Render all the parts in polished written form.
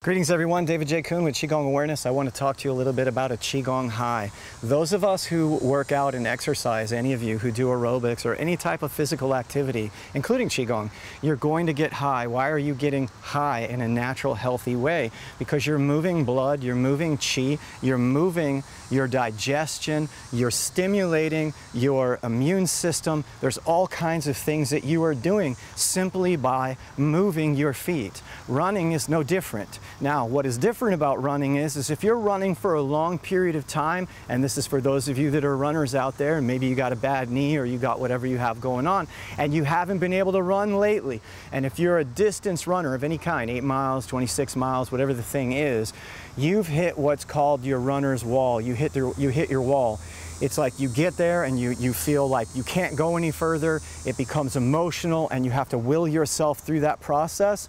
Greetings everyone, David J. Coon with Qigong Awareness. I want to talk to you a little bit about a Qigong high. Those of us who work out and exercise, any of you who do aerobics or any type of physical activity, including Qigong, you're going to get high. Why are you getting high in a natural, healthy way? Because you're moving blood, you're moving Qi, you're moving your digestion, you're stimulating your immune system. There's all kinds of things that you are doing simply by moving your feet. Running is no different. Now, what is different about running is if you're running for a long period of time, and this is for those of you that are runners out there, and maybe you got a bad knee or you got whatever you have going on, and you haven't been able to run lately, and if you're a distance runner of any kind, 8 miles, 26 miles, whatever the thing is, you've hit what's called your runner's wall. You hit your wall. It's like you get there and you feel like you can't go any further. It becomes emotional and you have to will yourself through that process.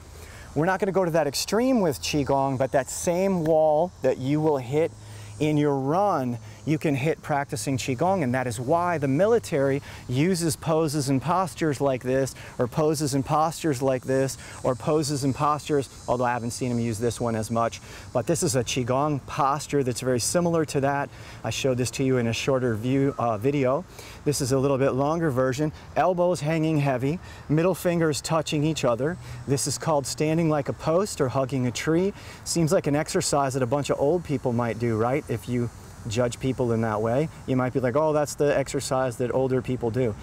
We're not going to go to that extreme with Qigong, but that same wall that you will hit in your run, you can hit practicing Qigong, and that is why the military uses poses and postures like this, or poses and postures like this, or poses and postures, although I haven't seen them use this one as much. But this is a Qigong posture that's very similar to that. I showed this to you in a shorter video. This is a little bit longer version. Elbows hanging heavy, middle fingers touching each other. This is called standing like a post or hugging a tree. Seems like an exercise that a bunch of old people might do, right? If you judge people in that way, you might be like, oh, that's the exercise that older people do.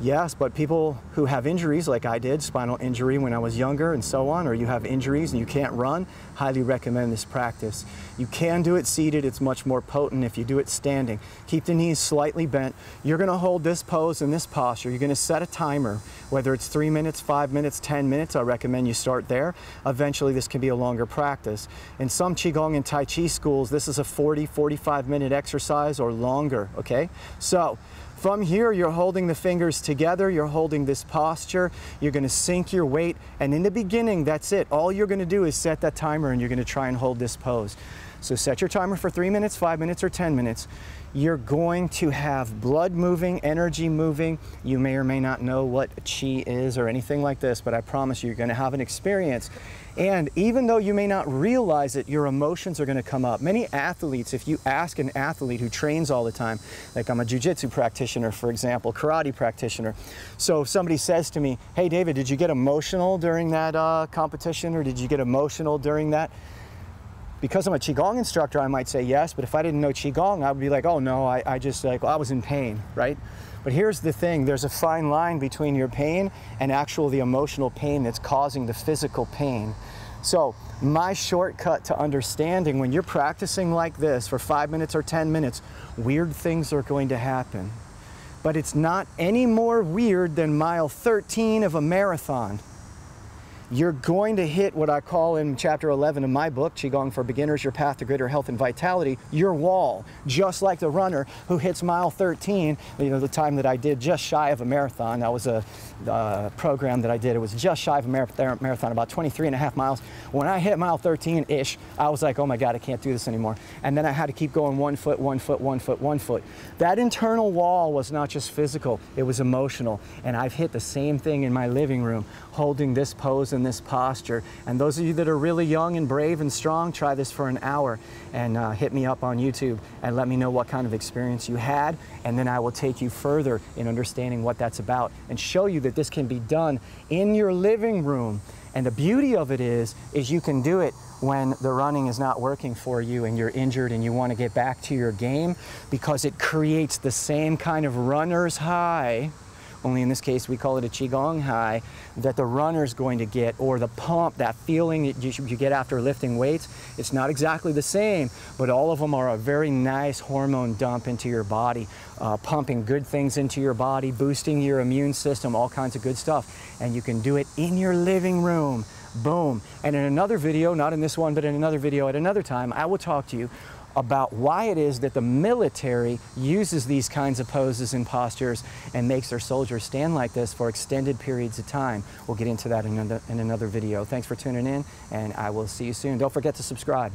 Yes, but people who have injuries like I did, spinal injury when I was younger and so on, or you have injuries and you can't run, highly recommend this practice. You can do it seated. It's much more potent if you do it standing. Keep the knees slightly bent. You're going to hold this pose and this posture. You're going to set a timer, whether it's 3 minutes, 5 minutes, 10 minutes. I recommend you start there. Eventually, this can be a longer practice. In some Qigong and Tai Chi schools, this is a 40, 45-minute exercise or longer, okay? So, from here, you're holding the fingers together, you're holding this posture, you're going to sink your weight, and in the beginning, that's it. All you're going to do is set that timer and you're going to try and hold this pose. So set your timer for 3 minutes, 5 minutes, or 10 minutes. You're going to have blood moving, energy moving. You may or may not know what Qi is or anything like this, but I promise you're going to have an experience. And even though you may not realize it, your emotions are going to come up. Many athletes, if you ask an athlete who trains all the time, like I'm a jiu-jitsu practitioner, for example, karate practitioner. So if somebody says to me, hey David, did you get emotional during that competition, or did you get emotional during that? Because I'm a Qigong instructor, I might say yes, but if I didn't know Qigong, I would be like, oh no, I just like, well, I was in pain, right? But here's the thing, there's a fine line between your pain and the emotional pain that's causing the physical pain. So my shortcut to understanding, when you're practicing like this for 5 minutes or 10 minutes, weird things are going to happen. But it's not any more weird than mile 13 of a marathon. You're going to hit what I call in chapter 11 of my book, Qigong for Beginners, Your Path to Greater Health and Vitality, your wall, just like the runner who hits mile 13, you know, the time that I did just shy of a marathon. That was a program that I did. It was just shy of a marathon, about 23.5 miles. When I hit mile 13-ish, I was like, oh my God, I can't do this anymore. And then I had to keep going 1 foot, 1 foot, 1 foot, 1 foot. That internal wall was not just physical, it was emotional. And I've hit the same thing in my living room, holding this pose and this posture. And those of you that are really young and brave and strong, try this for an hour and hit me up on YouTube and let me know what kind of experience you had, and then I will take you further in understanding what that's about and show you that this can be done in your living room. And the beauty of it is you can do it when the running is not working for you and you're injured and you want to get back to your game, because it creates the same kind of runner's high, only in this case we call it a Qigong high, that the runner's going to get, or the pump, that feeling that you get after lifting weights. It's not exactly the same, but all of them are a very nice hormone dump into your body, pumping good things into your body, boosting your immune system, all kinds of good stuff. And you can do it in your living room. Boom. And in another video, not in this one, but in another video at another time, I will talk to you about why it is that the military uses these kinds of poses and postures and makes their soldiers stand like this for extended periods of time. We'll get into that in another video. Thanks for tuning in, and I will see you soon. Don't forget to subscribe.